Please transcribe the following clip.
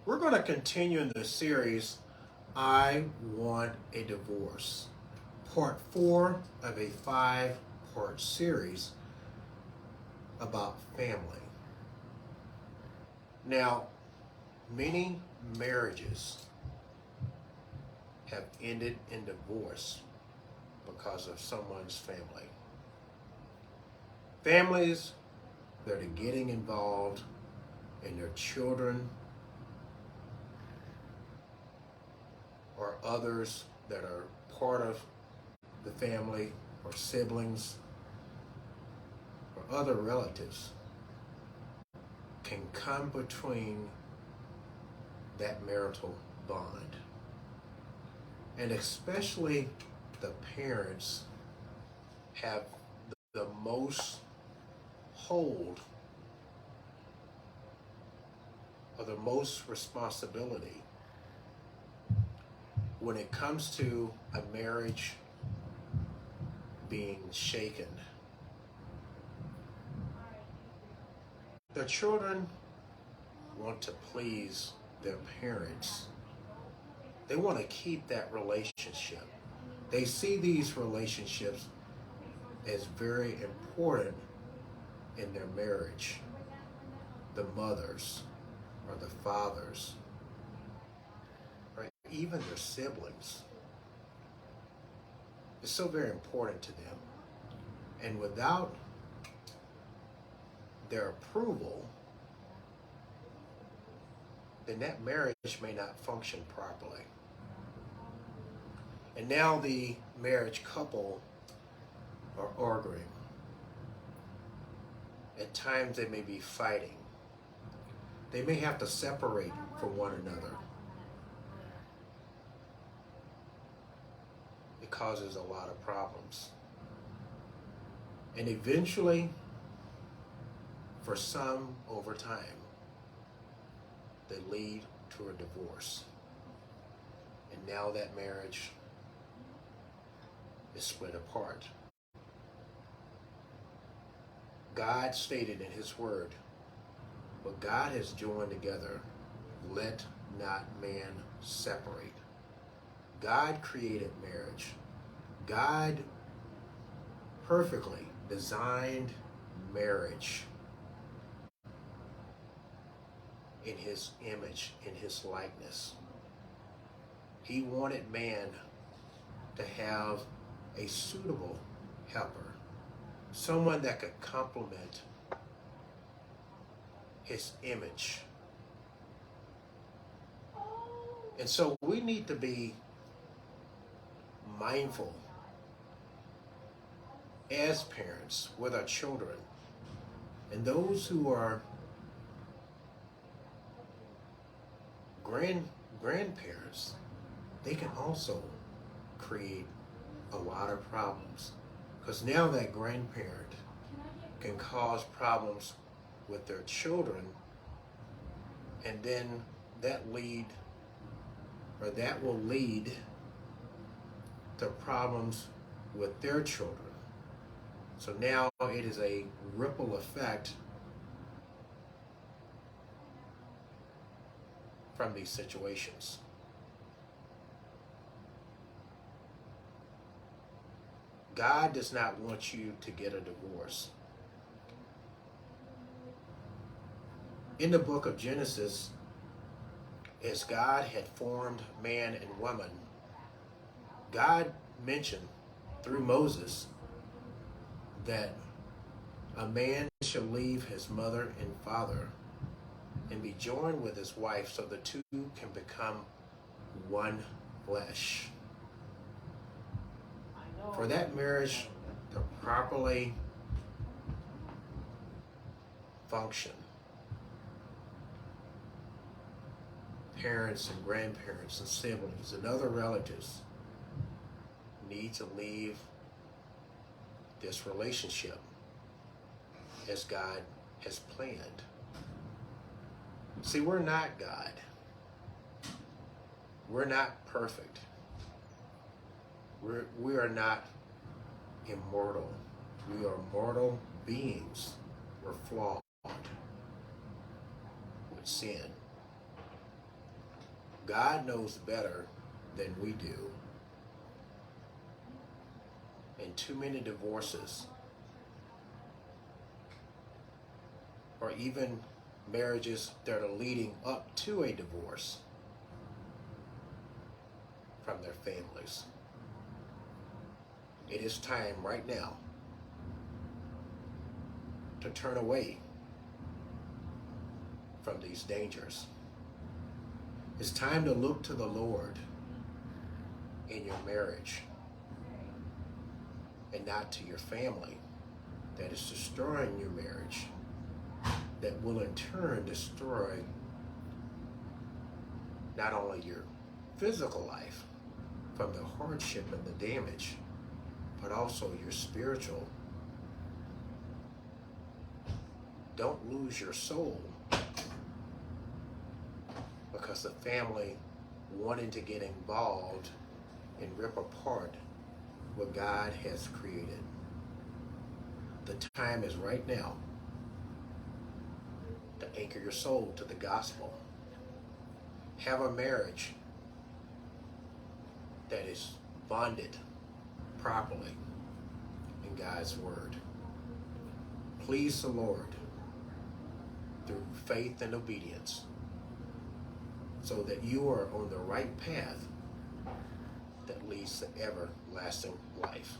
We're going to continue in the series, I Want a Divorce, part 4 of a 5-part series about family. Now, many marriages have ended in divorce because of someone's family. Families that are getting involved in their children or others that are part of the family or siblings or other relatives can come between that marital bond. And especially the parents have the most hold or the most responsibility when it comes to a marriage being shaken. The children want to please their parents. They want to keep that relationship. They see these relationships as very important in their marriage. The mothers or the fathers, or even their siblings. It's so very important to them. And without their approval, then that marriage may not function properly. And now the marriage couple are arguing. At times they may be fighting. They may have to separate from one another. It causes a lot of problems. And eventually, for some over time, they lead to a divorce. And now that marriage is split apart. God stated in His Word, what God has joined together, let not man separate. God created marriage. God perfectly designed marriage in His image, in His likeness. He wanted man to have a suitable helper, someone that could complement His image. And so we need to be mindful as parents with our children and those who are grandparents. They can also create a lot of problems, because now that grandparent can cause problems with their children, and then that will lead to problems with their children. So now it is a ripple effect from these situations. God does not want you to get a divorce. In the book of Genesis, as God had formed man and woman, God mentioned through Moses that a man shall leave his mother and father and be joined with his wife, so the two can become one flesh. For that marriage to properly function, parents and grandparents and siblings and other relatives need to leave this relationship as God has planned. See, we're not God. We're not perfect. We are not immortal. We are mortal beings. We're flawed with sin. God knows better than we do. And too many divorces, or even marriages that are leading up to a divorce from their families. It is time right now to turn away from these dangers. It's time to look to the Lord in your marriage and not to your family that is destroying your marriage, that will in turn destroy not only your physical life from the hardship and the damage, but also your spiritual. Don't lose your soul because the family wanting to get involved and rip apart what God has created. The time is right now to anchor your soul to the gospel. Have a marriage that is bonded properly in God's word. Please the Lord through faith and obedience so that you are on the right path that leads to everlasting life.